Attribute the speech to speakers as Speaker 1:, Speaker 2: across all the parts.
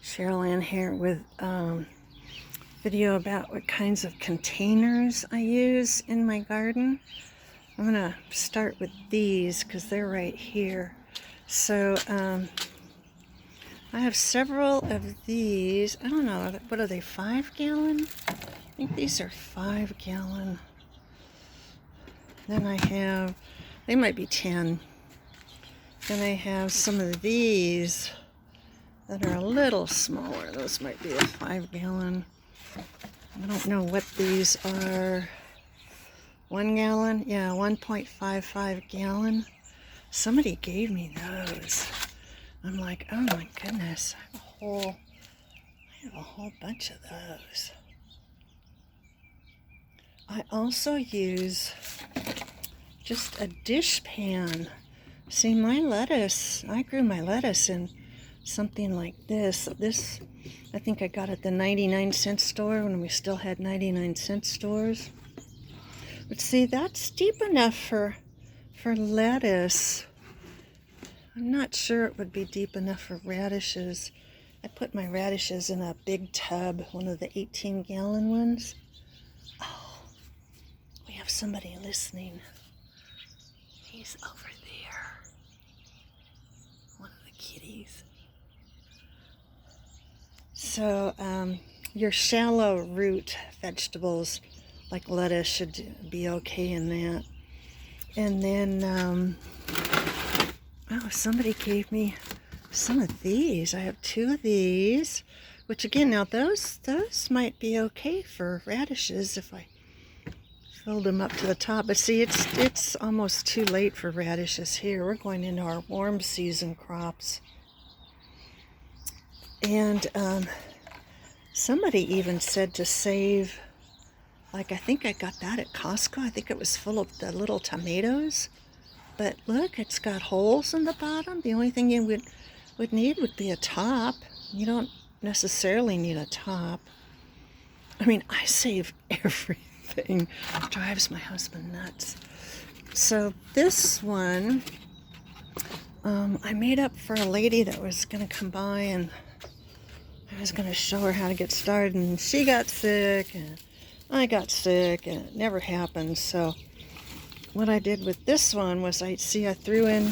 Speaker 1: Cheryl Ann here with video about what kinds of containers I use in my garden. I'm gonna start with these because they're right here. So I have several of these. I don't know, what are they, 5-gallon? I think these are 5-gallon. Then I have, they might be 10. Then I have some of these that are a little smaller. Those might be a 5-gallon. I don't know what these are. 1 gallon? Yeah, 1.55 gallon. Somebody gave me those. I'm like, oh my goodness, I have a whole bunch of those. I also use just a dish pan. See, my lettuce, I grew my lettuce in something like this. This, I think I got at the 99-cent store when we still had 99-cent stores. But see, that's deep enough for lettuce. I'm not sure it would be deep enough for radishes. I put my radishes in a big tub, one of the 18-gallon ones. Oh, we have somebody listening. He's over there. One of the kitties. So your shallow root vegetables like lettuce should be okay in that. And then, oh, somebody gave me some of these. I have 2 of these, which again, now those might be okay for radishes if I filled them up to the top. But see, it's almost too late for radishes here. We're going into our warm season crops. And somebody even said to save, like, I think I got that at Costco. I think it was full of the little tomatoes. But look, it's got holes in the bottom. The only thing you would need would be a top. You don't necessarily need a top. I mean, I save everything. It drives my husband nuts. So this one, I made up for a lady that was going to come by, and I was going to show her how to get started, and she got sick, and I got sick, and it never happened. So what I did with this one was, I threw in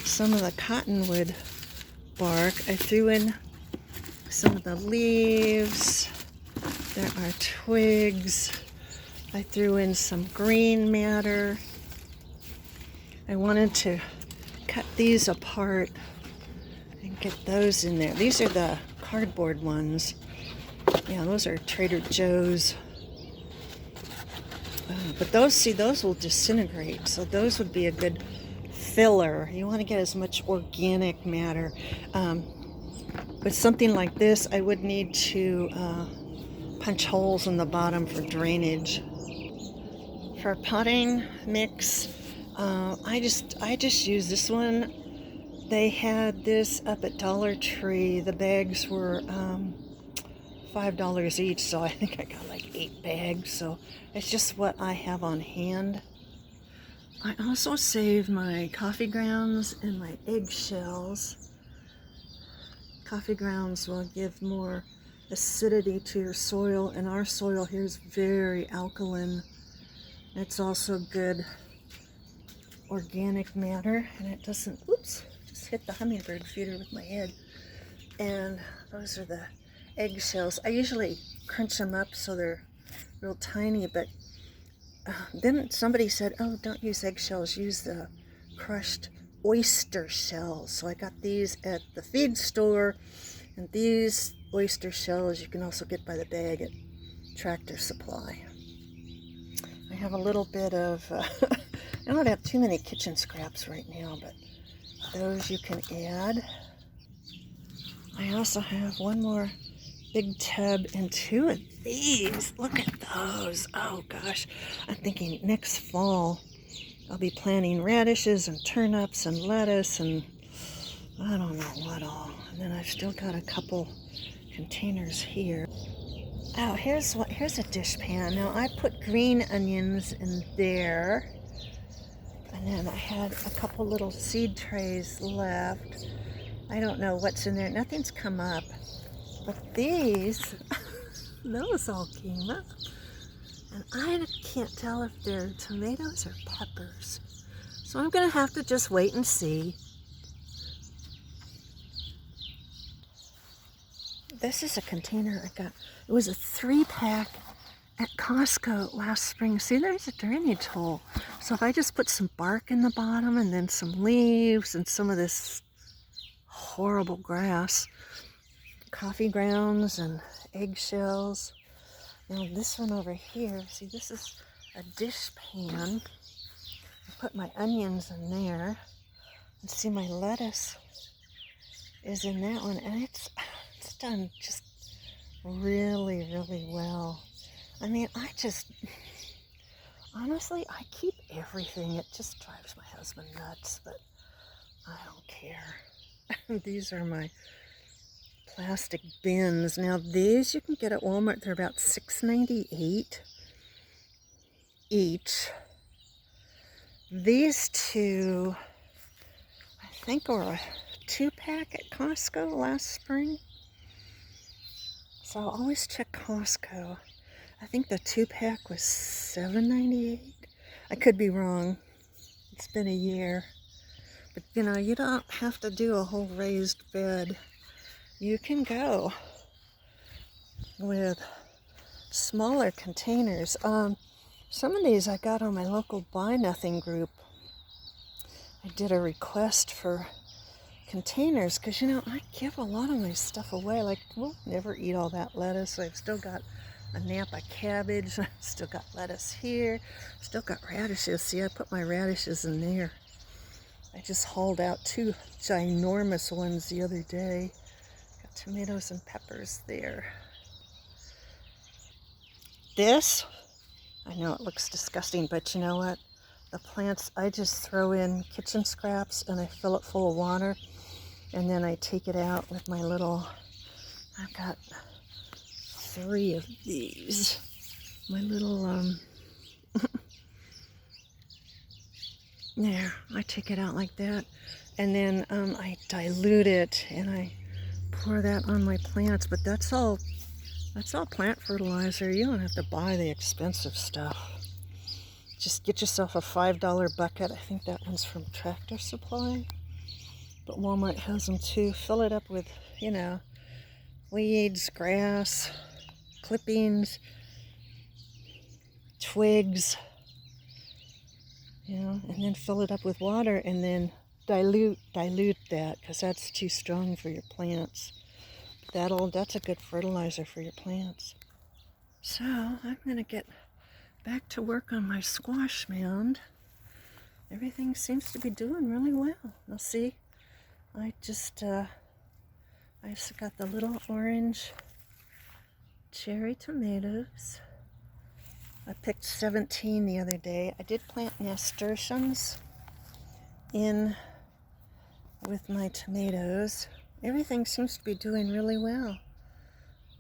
Speaker 1: some of the cottonwood bark. I threw in some of the leaves. There are twigs. I threw in some green matter. I wanted to cut these apart and get those in there. These are the cardboard ones. Yeah, those are Trader Joe's. But those will disintegrate, so those would be a good filler. You want to get as much organic matter. With something like this, I would need to punch holes in the bottom for drainage. For potting mix, I just use this one. They had this up at Dollar Tree. The bags were $5 each, so I think I got like 8 bags. So it's just what I have on hand. I also save my coffee grounds and my eggshells. Coffee grounds will give more acidity to your soil, and our soil here is very alkaline. It's also good organic matter, and it doesn't, oops, just hit the hummingbird feeder with my head. And those are the eggshells. I usually crunch them up so they're real tiny, but then somebody said, oh, don't use eggshells, use the crushed oyster shells. So I got these at the feed store, and these oyster shells you can also get by the bag at Tractor Supply. I have a little bit of, I don't have too many kitchen scraps right now, but those you can add. I also have one more big tub and 2 of these. Look at those. Oh gosh. I'm thinking next fall I'll be planting radishes and turnips and lettuce and I don't know what all. And then I've still got a couple containers here. Oh, here's a dish pan. Now I put green onions in there. And then I had a couple little seed trays left. I don't know what's in there. Nothing's come up. But these, those all came up. And I can't tell if they're tomatoes or peppers. So I'm gonna have to just wait and see. This is a container I got. It was a 3-pack at Costco last spring. See, there's a drainage hole. So if I just put some bark in the bottom and then some leaves and some of this horrible grass, coffee grounds and eggshells. Now this one over here, see, this is a dish pan. I put my onions in there. And see, my lettuce is in that one, and it's done just really, really well. I mean, honestly, I keep everything. It just drives my husband nuts, but I don't care. These are my plastic bins. Now, these you can get at Walmart. They're about $6.98 each. These two, I think, were a 2-pack at Costco last spring. So I'll always check Costco. I think the 2-pack was $7.98. I could be wrong. It's been a year. But you know, you don't have to do a whole raised bed. You can go with smaller containers. Some of these I got on my local Buy Nothing group. I did a request for containers because, you know, I give a lot of my stuff away. Like, we'll never eat all that lettuce. I've still got a Napa cabbage. I've still got lettuce here. Still got radishes. See, I put my radishes in there. I just hauled out 2 ginormous ones the other day. Got tomatoes and peppers there. This, I know it looks disgusting, but you know what? The plants, I just throw in kitchen scraps and I fill it full of water. And then I take it out with my little, I've got 3 of these. My little, there, I take it out like that. And then I dilute it and I pour that on my plants. But that's all plant fertilizer. You don't have to buy the expensive stuff. Just get yourself a $5 bucket. I think that one's from Tractor Supply. But Walmart has them too. Fill it up with, you know, weeds, grass, clippings, twigs, you know, and then fill it up with water and then dilute that because that's too strong for your plants. That's a good fertilizer for your plants. So I'm going to get back to work on my squash mound. Everything seems to be doing really well. Now see, I just got the little orange cherry tomatoes. I picked 17 the other day. I did plant nasturtiums in with my tomatoes. Everything seems to be doing really well.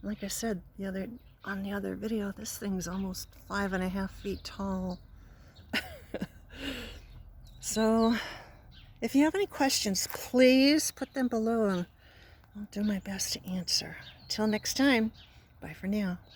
Speaker 1: Like I said on the other video, this thing's almost 5.5 feet tall. So if you have any questions, please put them below and I'll do my best to answer. Until next time, bye for now.